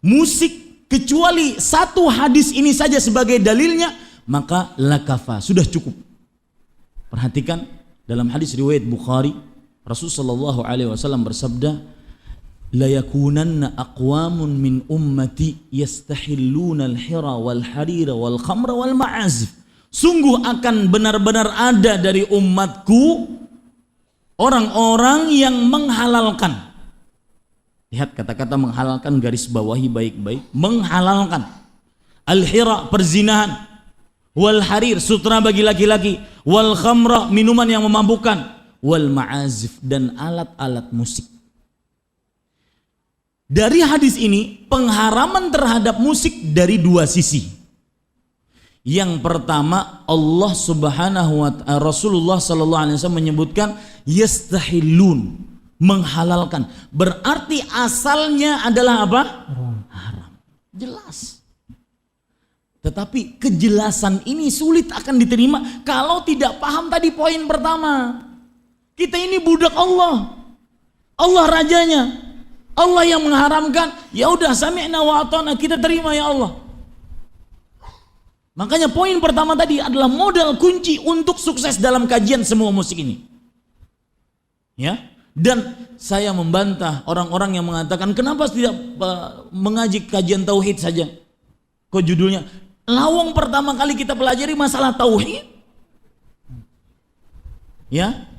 musik kecuali satu hadis ini saja sebagai dalilnya, maka lakafa, sudah cukup. Perhatikan dalam hadis riwayat Bukhari, Rasulullah SAW bersabda, la yakunanna aqwamun min ummati yastahilluna al-hira wal harira wal khamra wal ma'azif. Sungguh akan benar-benar ada dari umatku orang-orang yang menghalalkan. Lihat kata-kata menghalalkan, garis bawahi baik-baik. Menghalalkan al-hira, perzinahan, wal harir, sutra bagi laki-laki, wal khamra, minuman yang memabukkan, wal ma'azif, dan alat-alat musik. Dari hadis ini pengharaman terhadap musik dari dua sisi. Yang pertama, Allah Subhanahu wa ta'ala, Rasulullah sallallahu alaihi wasallam menyebutkan yastahillun, menghalalkan. Berarti asalnya adalah apa? Haram. Jelas. Tetapi kejelasan ini sulit akan diterima kalau tidak paham tadi poin pertama. Kita ini budak Allah. Allah rajanya. Allah yang mengharamkan. Ya udah, sami'na wa ata'na, kita terima ya Allah. Makanya poin pertama tadi adalah modal kunci untuk sukses dalam kajian semua musik ini. Ya. Dan saya membantah orang-orang yang mengatakan kenapa tidak mengaji kajian tauhid saja. Kok judulnya lawang pertama kali kita pelajari masalah tauhid. Ya.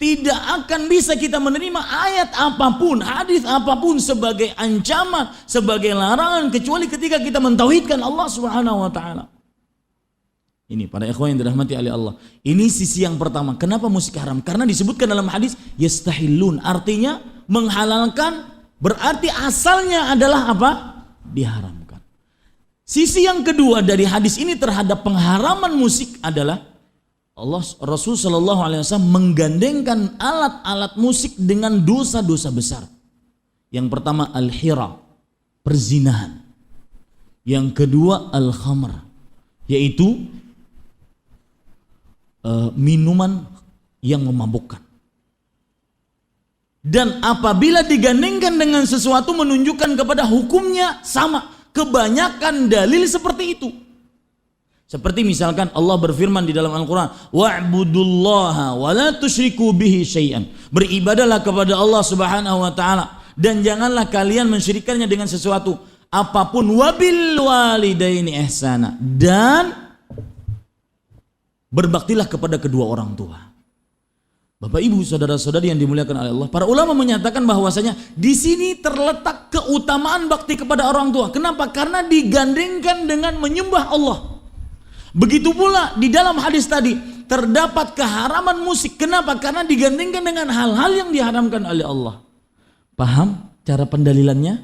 Tidak akan bisa kita menerima ayat apapun, hadis apapun sebagai ancaman, sebagai larangan, kecuali ketika kita mentauhidkan Allah Subhanahu wa ta'ala. Ini para ikhwan yang dirahmati oleh Allah. Ini sisi yang pertama. Kenapa musik haram? Karena disebutkan dalam hadis yastahillun, artinya menghalalkan, berarti asalnya adalah apa? Diharamkan. Sisi yang kedua dari hadis ini terhadap pengharaman musik adalah Rasul sallallahu alaihi wasallam menggandengkan alat-alat musik dengan dosa-dosa besar. Yang pertama al-hira, perzinahan. Yang kedua al-khamr, yaitu minuman yang memabukkan. Dan apabila digandengkan dengan sesuatu menunjukkan kepada hukumnya sama. Kebanyakan dalil seperti itu. Seperti misalkan Allah berfirman di dalam Al-Quran, wa'budullaha wa la tusyriku bihi syai'an. Beribadalah kepada Allah Subhanahu wa ta'ala dan janganlah kalian mensyirikkannya dengan sesuatu apapun, wabil walidaini ihsana, dan berbaktilah kepada kedua orang tua. Bapak Ibu, saudara-saudari yang dimuliakan oleh Allah, para ulama menyatakan bahwasanya di sini terletak keutamaan bakti kepada orang tua. Kenapa? Karena digandengkan dengan menyembah Allah. Begitu pula di dalam hadis tadi terdapat keharaman musik. Kenapa? Karena digandengkan dengan hal-hal yang diharamkan oleh Allah. Paham cara pendalilannya?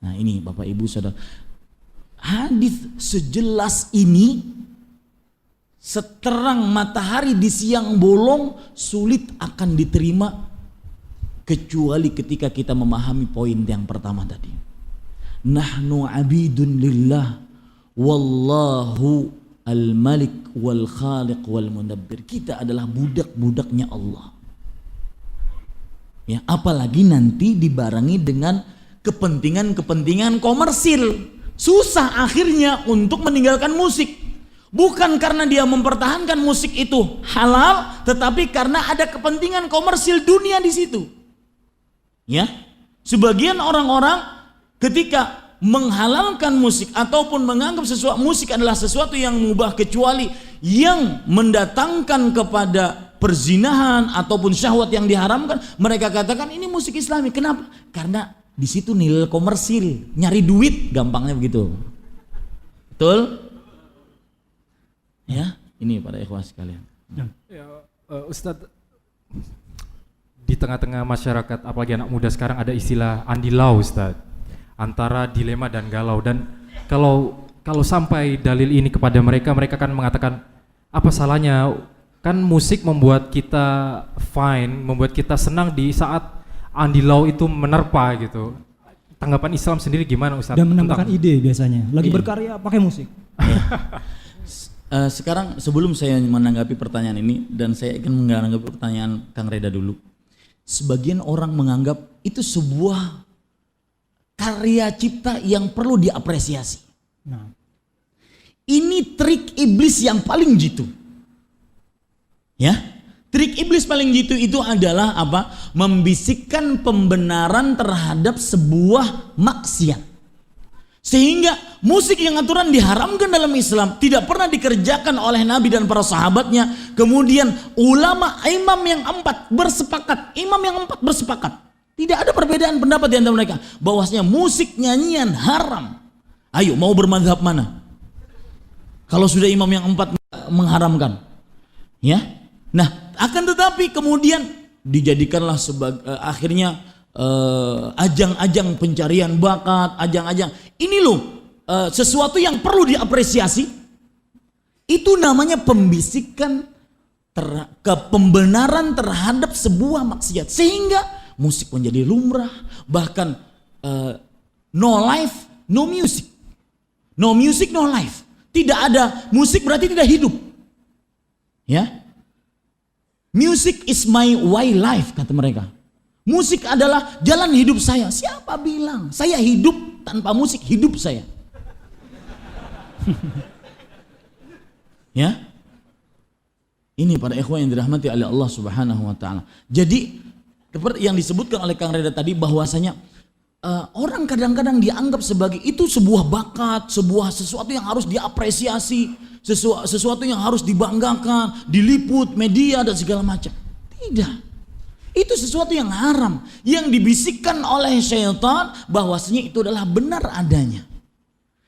Nah ini Bapak Ibu saudara, hadis sejelas ini, seterang matahari di siang bolong, sulit akan diterima kecuali ketika kita memahami poin yang pertama tadi. Nahnu abidun lillah wallahu al-malik wal khaliq wal mudabbir. Kita adalah budak-budaknya Allah. Ya, apalagi nanti dibarengi dengan kepentingan-kepentingan komersil. Susah akhirnya untuk meninggalkan musik. Bukan karena dia mempertahankan musik itu halal, tetapi karena ada kepentingan komersil dunia di situ. Ya, sebagian orang-orang ketika menghalalkan musik ataupun menganggap sesuatu musik adalah sesuatu yang mubah kecuali yang mendatangkan kepada perzinahan ataupun syahwat yang diharamkan, mereka katakan ini musik Islami. Kenapa? Karena di situ nilai komersil, nyari duit, gampangnya begitu. Betul? Ya, ini para ikhwah sekalian. Ya, Ustadz, di tengah-tengah masyarakat, apalagi anak muda sekarang, ada istilah andilau, Ustadz, antara dilema dan galau. Dan kalau sampai dalil ini kepada mereka, mereka kan mengatakan apa salahnya? Kan musik membuat kita fine, membuat kita senang di saat andilau itu menerpa gitu. Tanggapan Islam sendiri gimana, Ustadz? Dan menambahkan ide biasanya. Lagi berkarya pakai musik. Sekarang sebelum saya menanggapi pertanyaan ini, dan saya akan menanggapi pertanyaan Kang Reda dulu. Sebagian orang menganggap itu sebuah karya cipta yang perlu diapresiasi. Nah, Ini trik iblis yang paling jitu. Ya, trik iblis paling jitu itu adalah apa? Membisikkan pembenaran terhadap sebuah maksiat. Sehingga musik yang aturan diharamkan dalam Islam tidak pernah dikerjakan oleh Nabi dan para sahabatnya. Kemudian ulama imam yang empat bersepakat. Tidak ada perbedaan pendapat di antara mereka bahwasanya musik nyanyian haram. Ayo, mau bermadhab mana? Kalau sudah imam yang empat mengharamkan, ya. Nah, akan tetapi kemudian dijadikanlah sebagai akhirnya ajang-ajang pencarian bakat, ajang-ajang. Ini loh sesuatu yang perlu diapresiasi. Itu namanya pembisikan pembenaran terhadap sebuah maksiat, sehingga musik menjadi lumrah. Bahkan no life, no music. No music, no life. Tidak ada musik berarti tidak hidup. Ya. Music is my way life, kata mereka. Musik adalah jalan hidup saya. Siapa bilang saya hidup tanpa musik? Hidup saya. Ya. Ini para ikhwan yang dirahmati oleh Allah Subhanahu wa taala. Jadi seperti yang disebutkan oleh Kang Reda tadi bahwasanya orang kadang-kadang dianggap sebagai itu sebuah bakat, sebuah sesuatu yang harus diapresiasi, sesuatu yang harus dibanggakan, diliput media dan segala macam. Tidak. Itu sesuatu yang haram, yang dibisikkan oleh syaitan bahwasanya itu adalah benar adanya.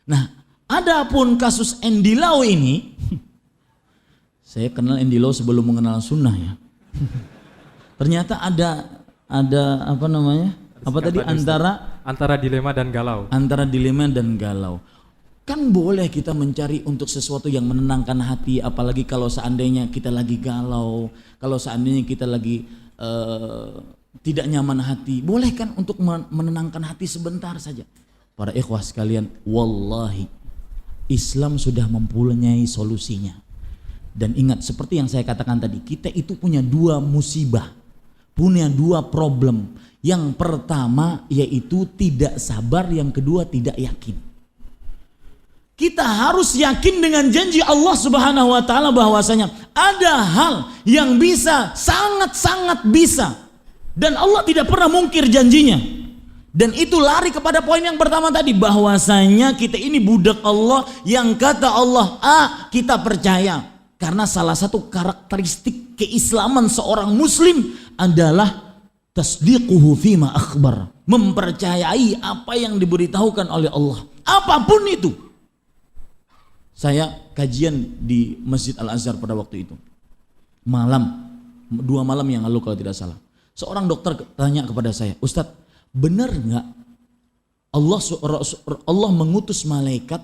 Nah, adapun kasus Andy Lau ini, saya kenal Andy Lau sebelum mengenal sunnah ya. Ternyata ada apa namanya? Apa tadi antara dilema dan galau. Antara dilema dan galau. Kan boleh kita mencari untuk sesuatu yang menenangkan hati, apalagi kalau seandainya kita lagi galau, kalau seandainya kita lagi tidak nyaman hati, boleh kan untuk menenangkan hati sebentar saja. Para ikhwah sekalian, wallahi Islam sudah mempunyai solusinya. Dan ingat, seperti yang saya katakan tadi, kita itu punya dua musibah, punya dua problem. Yang pertama yaitu tidak sabar, yang kedua tidak yakin. Kita harus yakin dengan janji Allah Subhanahu wa taala bahwasanya ada hal yang bisa, sangat-sangat bisa, dan Allah tidak pernah mungkir janjinya. Dan itu lari kepada poin yang pertama tadi, bahwasanya kita ini budak Allah yang kata Allah kita percaya. Karena salah satu karakteristik keislaman seorang muslim adalah tasdiquhu fima akhbar, mempercayai apa yang diberitahukan oleh Allah, apapun itu. Saya kajian di Masjid Al-Azhar pada waktu itu. 2 malam yang lalu kalau tidak salah. Seorang dokter tanya kepada saya, Ustadz, benar nggak Allah mengutus malaikat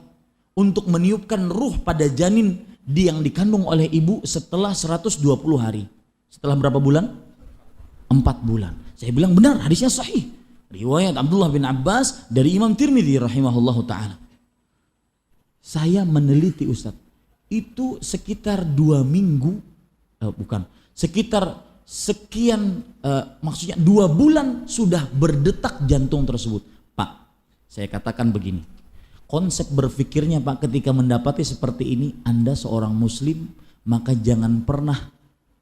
untuk meniupkan ruh pada janin yang dikandung oleh ibu setelah 120 hari? Setelah berapa bulan? 4 bulan. Saya bilang benar, hadisnya sahih. Riwayat Abdullah bin Abbas dari Imam Tirmidzi rahimahullahu ta'ala. Saya meneliti Ustadz, itu sekitar 2 minggu, sekitar sekian, maksudnya 2 bulan sudah berdetak jantung tersebut. Pak, saya katakan begini, konsep berpikirnya Pak ketika mendapati seperti ini, Anda seorang muslim, maka jangan pernah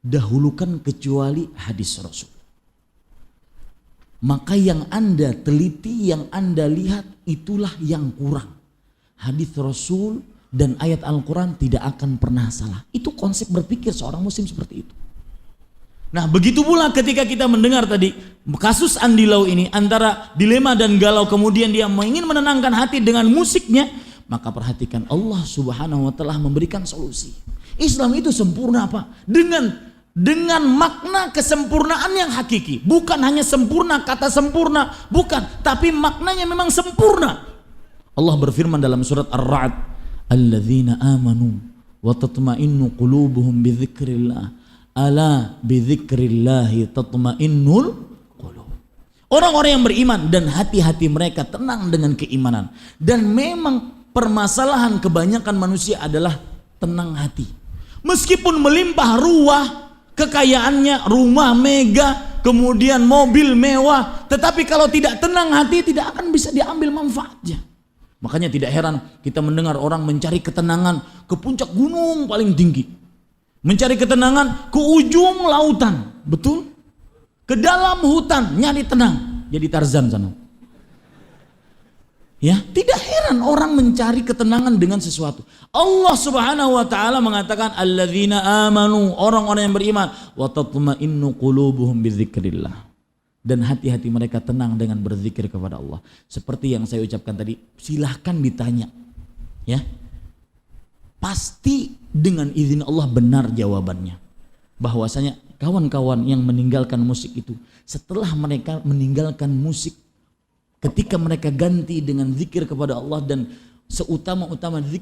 dahulukan kecuali hadis Rasul. Maka yang Anda teliti, yang Anda lihat, itulah yang kurang. Hadis Rasul dan ayat Al-Quran tidak akan pernah salah. Itu konsep berpikir seorang muslim seperti itu. Nah, begitu pula ketika kita mendengar tadi kasus Andy Lau ini, antara dilema dan galau, kemudian dia ingin menenangkan hati dengan musiknya, maka perhatikan, Allah Subhanahu wa taala memberikan solusi. Islam itu sempurna Pak, dengan makna kesempurnaan yang hakiki, bukan hanya sempurna, kata sempurna, bukan, tapi maknanya memang sempurna. Allah berfirman dalam surat Ar-Ra'd, alladzina amanu wa tatma'innu qulubuhum bidzikrillah, ala bidzikrillahi tatma'innul qulub. Orang-orang yang beriman dan hati-hati mereka tenang dengan keimanan. Dan memang permasalahan kebanyakan manusia adalah tenang hati. Meskipun melimpah ruah, kekayaannya, rumah mega, kemudian mobil mewah, tetapi kalau tidak tenang hati tidak akan bisa diambil manfaatnya. Makanya tidak heran kita mendengar orang mencari ketenangan ke puncak gunung paling tinggi, mencari ketenangan ke ujung lautan, betul? Ke dalam hutan nyari tenang, jadi Tarzan sana. Ya, tidak heran orang mencari ketenangan dengan sesuatu. Allah Subhanahu wa taala mengatakan alladzina amanu, orang-orang yang beriman, wa tatma'innu qulubuhum bidzikrillah. Dan hati-hati mereka tenang dengan berzikir kepada Allah. Seperti yang saya ucapkan tadi, silahkan ditanya. Ya. Pasti dengan izin Allah benar jawabannya. Bahwasanya kawan-kawan yang meninggalkan musik itu, setelah mereka meninggalkan musik, ketika mereka ganti dengan zikir kepada Allah, dan seutama-utama zikir